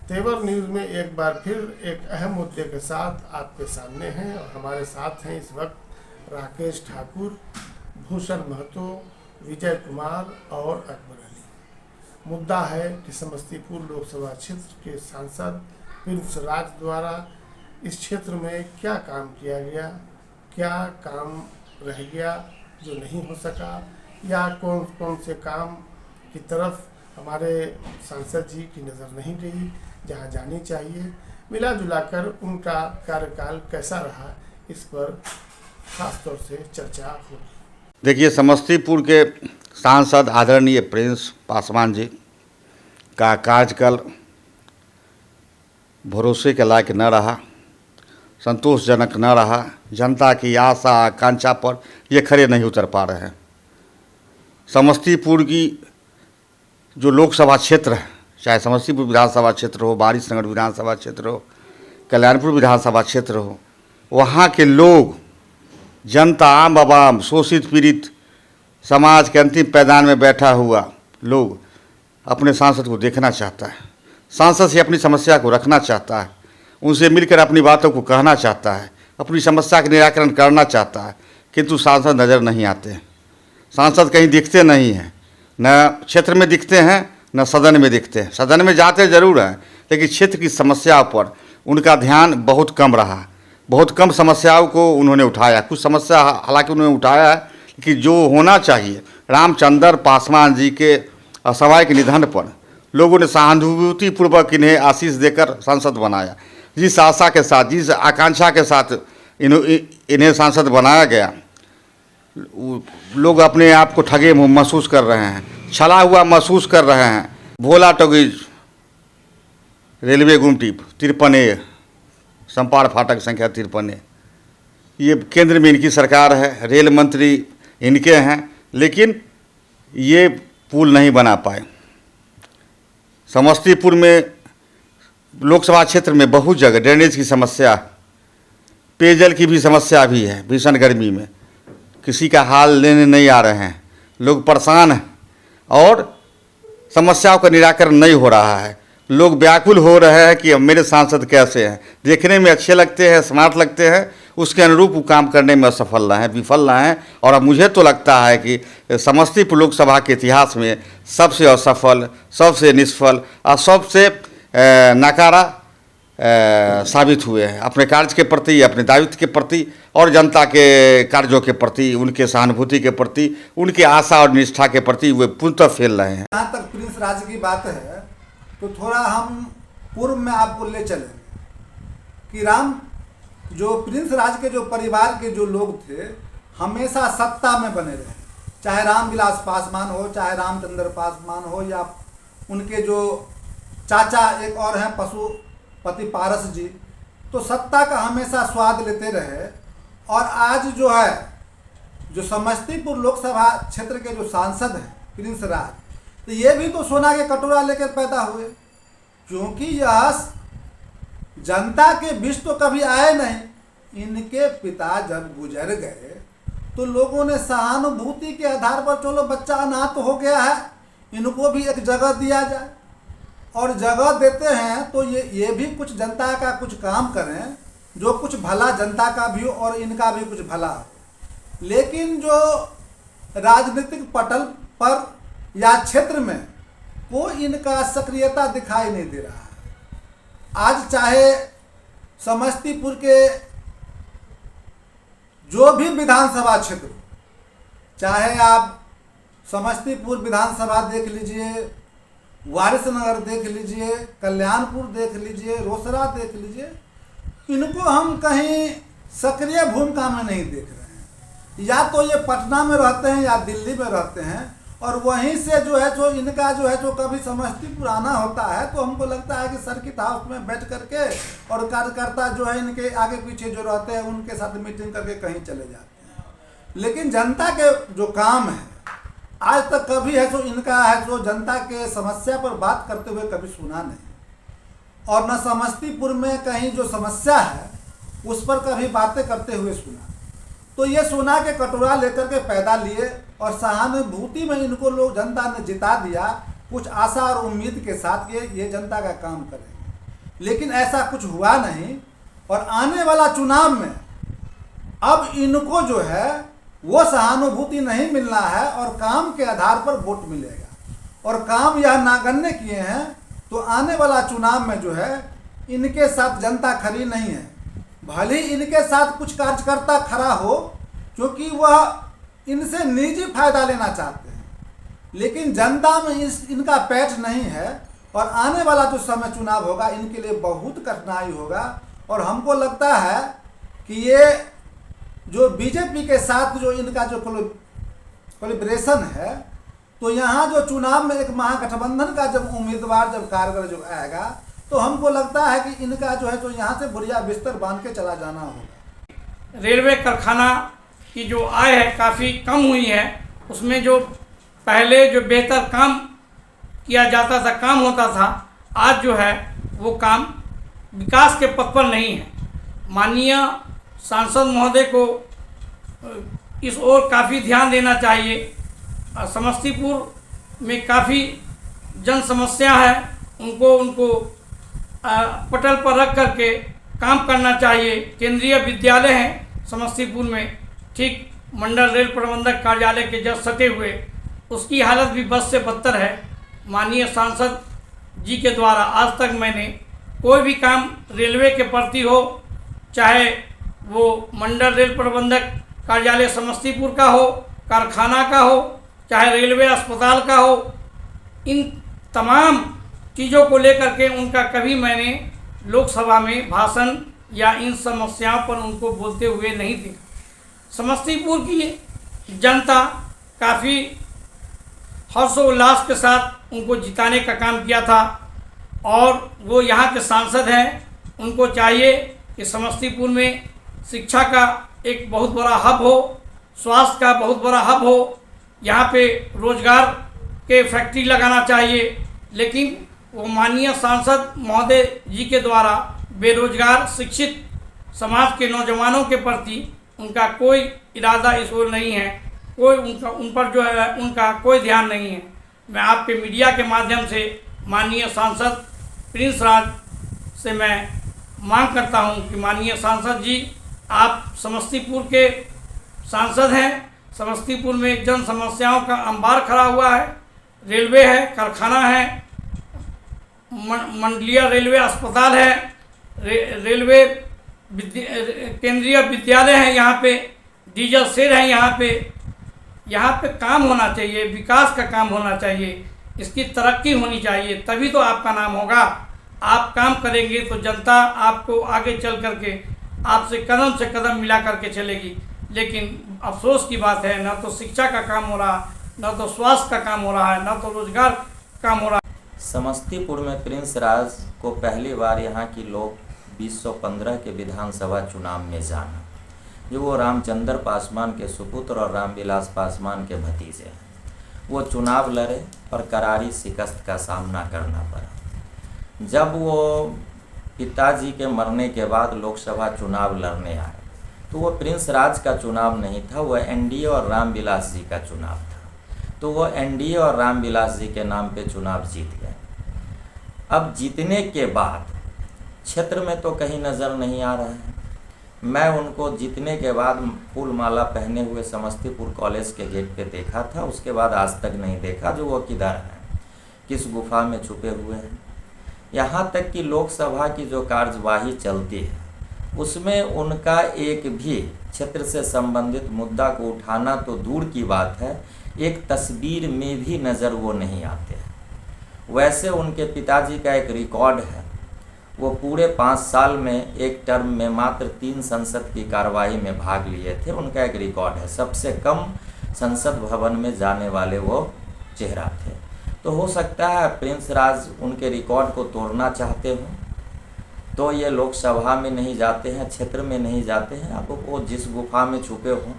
तेवर न्यूज़ में एक बार फिर एक अहम मुद्दे के साथ आपके सामने हैं और हमारे साथ हैं इस वक्त राकेश ठाकुर, भूषण महतो, विजय कुमार और अकबर अली। मुद्दा है कि समस्तीपुर लोकसभा क्षेत्र के सांसद प्रिंस राज द्वारा इस क्षेत्र में क्या काम किया गया, क्या काम रह गया जो नहीं हो सका, या कौन कौन से काम की तरफ हमारे सांसद जी की नज़र नहीं गई जहां जानी चाहिए। मिला जुलाकर उनका कार्यकाल कैसा रहा, इस पर खास तौर से चर्चा होगी। देखिए, समस्तीपुर के सांसद आदरणीय प्रिंस पासवान जी का कार्यकाल भरोसे के लायक न रहा, संतोषजनक न रहा। जनता की आशा आकांक्षा पर ये खरे नहीं उतर पा रहे हैं। समस्तीपुर की जो लोकसभा क्षेत्र है, चाहे समस्तीपुर विधानसभा क्षेत्र हो, वारिसनगर विधानसभा क्षेत्र हो, कल्याणपुर विधानसभा क्षेत्र हो, वहाँ के लोग, जनता, आम आवाम, शोषित पीड़ित समाज के अंतिम पैदान में बैठा हुआ लोग अपने सांसद को देखना चाहता है, सांसद से अपनी समस्या को रखना चाहता है, उनसे मिलकर अपनी बातों को कहना चाहता है, अपनी समस्या का निराकरण करना चाहता है। किंतु सांसद नज़र नहीं आते हैं। सांसद कहीं दिखते नहीं हैं, न क्षेत्र में दिखते हैं न सदन में दिखते हैं। सदन में जाते ज़रूर हैं, लेकिन क्षेत्र की समस्याओं पर उनका ध्यान बहुत कम रहा। बहुत कम समस्याओं को उन्होंने उठाया। कुछ समस्या हालांकि उन्होंने उठाया है कि जो होना चाहिए। रामचंद्र पासवान जी के असामयिक निधन पर लोगों ने सहानुभूतिपूर्वक इन्हें आशीष देकर सांसद बनाया। जिस आशा के साथ, जिस आकांक्षा के साथ इन्हें सांसद बनाया गया, लोग अपने आप को ठगे महसूस कर रहे हैं, छला हुआ महसूस कर रहे हैं। भोला टॉकीज, रेलवे गुमटी 53A, संपाड़ फाटक संख्या 53A, ये केंद्र में इनकी सरकार है, रेल मंत्री इनके हैं, लेकिन ये पुल नहीं बना पाए। समस्तीपुर में लोकसभा क्षेत्र में बहुत जगह ड्रेनेज की समस्या, पेयजल की भी समस्या भी है। भीषण गर्मी में किसी का हाल लेने नहीं आ रहे हैं, लोग परेशान हैं और समस्याओं का निराकरण नहीं हो रहा है। लोग व्याकुल हो रहे हैं कि अब मेरे सांसद कैसे हैं। देखने में अच्छे लगते हैं, स्मार्ट लगते हैं, उसके अनुरूप वो काम करने में असफल रहे हैं, विफल रहे हैं। और अब मुझे तो लगता है कि समस्तीपुर लोकसभा के इतिहास में सबसे असफल, सबसे निष्फल और सबसे नाकारा साबित हुए हैं अपने कार्य के प्रति, अपने दायित्व के प्रति और जनता के कार्यों के प्रति, उनके सहानुभूति के प्रति, उनकी आशा और निष्ठा के प्रति वे पूर्णतः फेल रहे हैं। जहाँ तक प्रिंस राज की बात है तो थोड़ा हम पूर्व में आपको ले चलें कि जो प्रिंस राज के जो परिवार के जो लोग थे हमेशा सत्ता में बने रहे। चाहे रामविलास पासवान हो, चाहे रामचंद्र पासवान हो, या उनके जो चाचा एक और हैं पशुपति पारस जी, तो सत्ता का हमेशा स्वाद लेते रहे। और आज जो है, जो समस्तीपुर लोकसभा क्षेत्र के जो सांसद हैं प्रिंस राज, तो ये भी तो सोना के कटोरा लेकर पैदा हुए, क्योंकि यह जनता के बीच तो कभी आए नहीं। इनके पिता जब गुजर गए तो लोगों ने सहानुभूति के आधार पर, चलो बच्चा अनाथ हो गया है, इनको भी एक जगह दिया जाए। और जगह देते हैं तो ये भी कुछ जनता का कुछ काम करें, जो कुछ भला जनता का भी हो और इनका भी कुछ भला हो। लेकिन जो राजनीतिक पटल पर या क्षेत्र में कोई इनका सक्रियता दिखाई नहीं दे रहा है। आज चाहे समस्तीपुर के जो भी विधानसभा क्षेत्र, चाहे आप समस्तीपुर विधानसभा देख लीजिए, वारिसनगर देख लीजिए, कल्याणपुर देख लीजिए, रोसड़ा देख लीजिए, इनको हम कहीं सक्रिय भूमिका में नहीं देख रहे हैं। या तो ये पटना में रहते हैं या दिल्ली में रहते हैं, और वहीं से जो है जो इनका जो है जो कभी समस्तीपुर आना होता है तो हमको लगता है कि सर्किट हाउस में बैठ करके और कार्यकर्ता जो है इनके आगे पीछे जो रहते हैं उनके साथ मीटिंग करके कहीं चले जाते हैं। लेकिन जनता के जो काम है आज तक कभी है जो इनका है जो जनता के समस्या पर बात करते हुए कभी सुना नहीं, और न समस्तीपुर में कहीं जो समस्या है उस पर कभी बातें करते हुए सुना। तो ये सोना के कटोरा लेकर के पैदा लिए और सहानुभूति में इनको लोग जनता ने जिता दिया, कुछ आशा और उम्मीद के साथ ये जनता का काम करेंगे। लेकिन ऐसा कुछ हुआ नहीं। और आने वाला चुनाव में अब इनको जो है वो सहानुभूति नहीं मिलना है और काम के आधार पर वोट मिलेगा। और काम यह नागण्य किए हैं तो आने वाला चुनाव में जो है इनके साथ जनता खड़ी नहीं है। भले ही इनके साथ कुछ कार्यकर्ता खड़ा हो क्योंकि वह इनसे निजी फायदा लेना चाहते हैं, लेकिन जनता में इनका पैठ नहीं है। और आने वाला जो समय चुनाव होगा इनके लिए बहुत कठिनाई होगा। और हमको लगता है कि ये जो बीजेपी के साथ जो इनका जो कोलिब्रेशन है, तो यहाँ जो चुनाव में एक महागठबंधन का जब उम्मीदवार जब कारगर जो आएगा तो हमको लगता है कि इनका जो है तो यहाँ से बुढ़िया बिस्तर बांध के चला जाना होगा। रेलवे कारखाना की जो आय है काफ़ी कम हुई है। उसमें जो पहले जो बेहतर काम किया जाता था, काम होता था, आज जो है वो काम विकास के पथ पर नहीं है। माननीय सांसद महोदय को इस ओर काफ़ी ध्यान देना चाहिए। समस्तीपुर में काफ़ी जन समस्या है, उनको पटल पर रख करके काम करना चाहिए। केंद्रीय विद्यालय हैं समस्तीपुर में, ठीक मंडल रेल प्रबंधक कार्यालय के जस्ट सटे हुए, उसकी हालत भी बद से बदतर है। माननीय सांसद जी के द्वारा आज तक मैंने कोई भी काम रेलवे के प्रति हो, चाहे वो मंडल रेल प्रबंधक कार्यालय समस्तीपुर का हो, कारखाना का हो, चाहे रेलवे अस्पताल का हो, इन तमाम चीज़ों को लेकर के उनका कभी मैंने लोकसभा में भाषण या इन समस्याओं पर उनको बोलते हुए नहीं देखा। समस्तीपुर की जनता काफ़ी हर्षोल्लास के साथ उनको जिताने का काम किया था और वो यहाँ के सांसद हैं। उनको चाहिए कि समस्तीपुर में शिक्षा का एक बहुत बड़ा हब हो, स्वास्थ्य का बहुत बड़ा हब हो, यहाँ पे रोजगार के फैक्ट्री लगाना चाहिए। लेकिन वो माननीय सांसद महोदय जी के द्वारा बेरोजगार शिक्षित समाज के नौजवानों के प्रति उनका कोई इरादा इस ओर नहीं है, कोई उन पर जो है उनका कोई ध्यान नहीं है। मैं आपके मीडिया के माध्यम से माननीय सांसद प्रिंस राज से मैं मांग करता हूं कि माननीय सांसद जी, आप समस्तीपुर के सांसद हैं। समस्तीपुर में जन समस्याओं का अंबार खड़ा हुआ है। रेलवे है, कारखाना है, मंडलीय रेलवे अस्पताल है, रेलवे केंद्रीय विद्यालय है, यहाँ पे डीजल शेड है, यहाँ पे काम होना चाहिए, विकास का काम होना चाहिए, इसकी तरक्की होनी चाहिए, तभी तो आपका नाम होगा। आप काम करेंगे तो जनता आपको आगे चल करके आपसे कदम से कदम मिला करके चलेगी। लेकिन अफसोस की बात है, ना तो शिक्षा का काम हो रहा, ना तो स्वास्थ्य का काम हो रहा है, ना तो रोजगार काम हो रहा है। समस्तीपुर में प्रिंस राज को पहली बार यहाँ की लोग 2015 के विधानसभा चुनाव में जाना, जो वो रामचंद्र पासवान के सुपुत्र और रामविलास पासवान के भतीजे हैं। वो चुनाव लड़े और करारी शिकस्त का सामना करना पड़ा। जब वो पिताजी के मरने के बाद लोकसभा चुनाव लड़ने आए तो वो प्रिंस राज का चुनाव नहीं था, वह एनडीए और रामविलास जी का चुनाव था। तो वो एनडीए और रामविलास जी के नाम पे चुनाव जीत गए। अब जीतने के बाद क्षेत्र में तो कहीं नज़र नहीं आ रहा है। मैं उनको जीतने के बाद फूल माला पहने हुए समस्तीपुर कॉलेज के गेट पे देखा था, उसके बाद आज तक नहीं देखा जो वो किधर हैं, किस गुफा में छुपे हुए हैं। यहाँ तक कि लोकसभा की जो कार्यवाही चलती है उसमें उनका एक भी क्षेत्र से संबंधित मुद्दा को उठाना तो दूर की बात है, एक तस्वीर में भी नज़र वो नहीं आते हैं। वैसे उनके पिताजी का एक रिकॉर्ड है, वो पूरे 5 साल में एक टर्म में मात्र 3 संसद की कार्रवाई में भाग लिए थे। उनका एक रिकॉर्ड है, सबसे कम संसद भवन में जाने वाले वो चेहरा थे। तो हो सकता है प्रिंस राज उनके रिकॉर्ड को तोड़ना चाहते हों, तो ये लोकसभा में नहीं जाते हैं, क्षेत्र में नहीं जाते हैं। अब वो जिस गुफा में छुपे हों,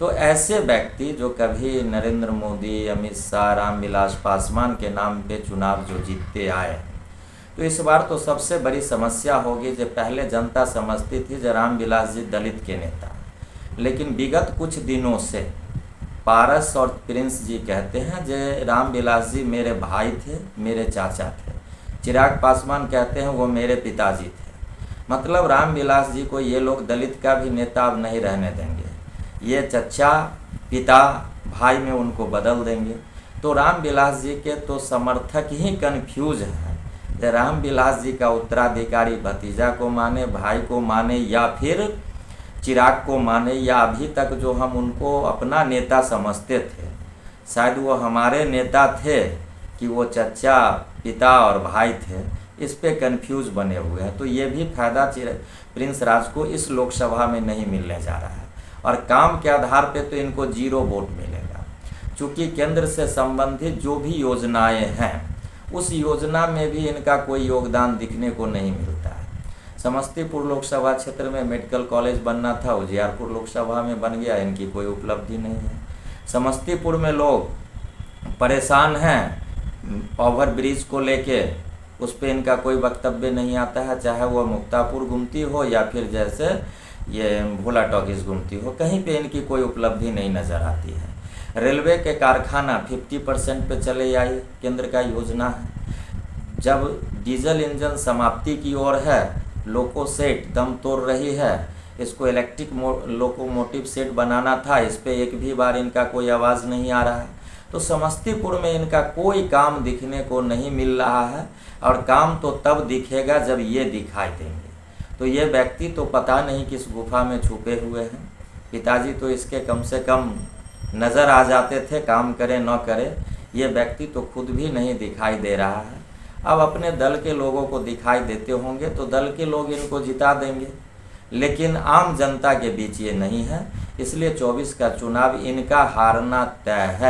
तो ऐसे व्यक्ति जो कभी नरेंद्र मोदी, अमित शाह, रामविलास पासवान के नाम पे चुनाव जो जीतते आए, तो इस बार तो सबसे बड़ी समस्या होगी। जो पहले जनता समझती थी जो रामविलास जी दलित के नेता, लेकिन विगत कुछ दिनों से पारस और प्रिंस जी कहते हैं जो रामविलास जी मेरे भाई थे, मेरे चाचा थे। चिराग पासवान कहते हैं वो मेरे पिताजी थे। मतलब रामविलास जी को ये लोग दलित का भी नेता अब नहीं रहने देंगे, ये चचा पिता भाई में उनको बदल देंगे। तो रामविलास जी के तो समर्थक ही कन्फ्यूज हैं, रामविलास जी का उत्तराधिकारी भतीजा को माने, भाई को माने, या फिर चिराग को माने, या अभी तक जो हम उनको अपना नेता समझते थे शायद वो हमारे नेता थे कि वो चचा पिता और भाई थे, इस पे कंफ्यूज बने हुए हैं। तो ये भी फायदा प्रिंस राज को इस लोकसभा में नहीं मिलने जा रहा है, और काम के आधार पे तो इनको 0 वोट मिलेगा, क्योंकि केंद्र से संबंधित जो भी योजनाएं हैं उस योजना में भी इनका कोई योगदान दिखने को नहीं मिलता है। समस्तीपुर लोकसभा क्षेत्र में मेडिकल कॉलेज बनना था, उजियारपुर लोकसभा में बन गया, इनकी कोई उपलब्धि नहीं है। समस्तीपुर में लोग परेशान हैं ओवर ब्रिज को लेके, उस पर इनका कोई वक्तव्य नहीं आता है, चाहे वह मुक्तापुर गुमती हो या फिर जैसे ये भोला टॉकीज गुमती हो, कहीं पे इनकी कोई उपलब्धि नहीं नज़र आती है। रेलवे के कारखाना 50% पे चले आए, केंद्र का योजना है। जब डीजल इंजन समाप्ति की ओर है, लोको सेट दम तोड़ रही है, इसको इलेक्ट्रिक लोकोमोटिव सेट बनाना था, इस पे एक भी बार इनका कोई आवाज़ नहीं आ रहा है। तो समस्तीपुर में इनका कोई काम दिखने को नहीं मिल रहा है, और काम तो तब दिखेगा जब ये दिखाई देंगे। तो ये व्यक्ति तो पता नहीं किस गुफा में छुपे हुए हैं। पिताजी तो इसके कम से कम नज़र आ जाते थे, काम करे न करे, ये व्यक्ति तो खुद भी नहीं दिखाई दे रहा है। अब अपने दल के लोगों को दिखाई देते होंगे तो दल के लोग इनको जिता देंगे, लेकिन आम जनता के बीच ये नहीं है, इसलिए 24 का चुनाव इनका हारना तय है।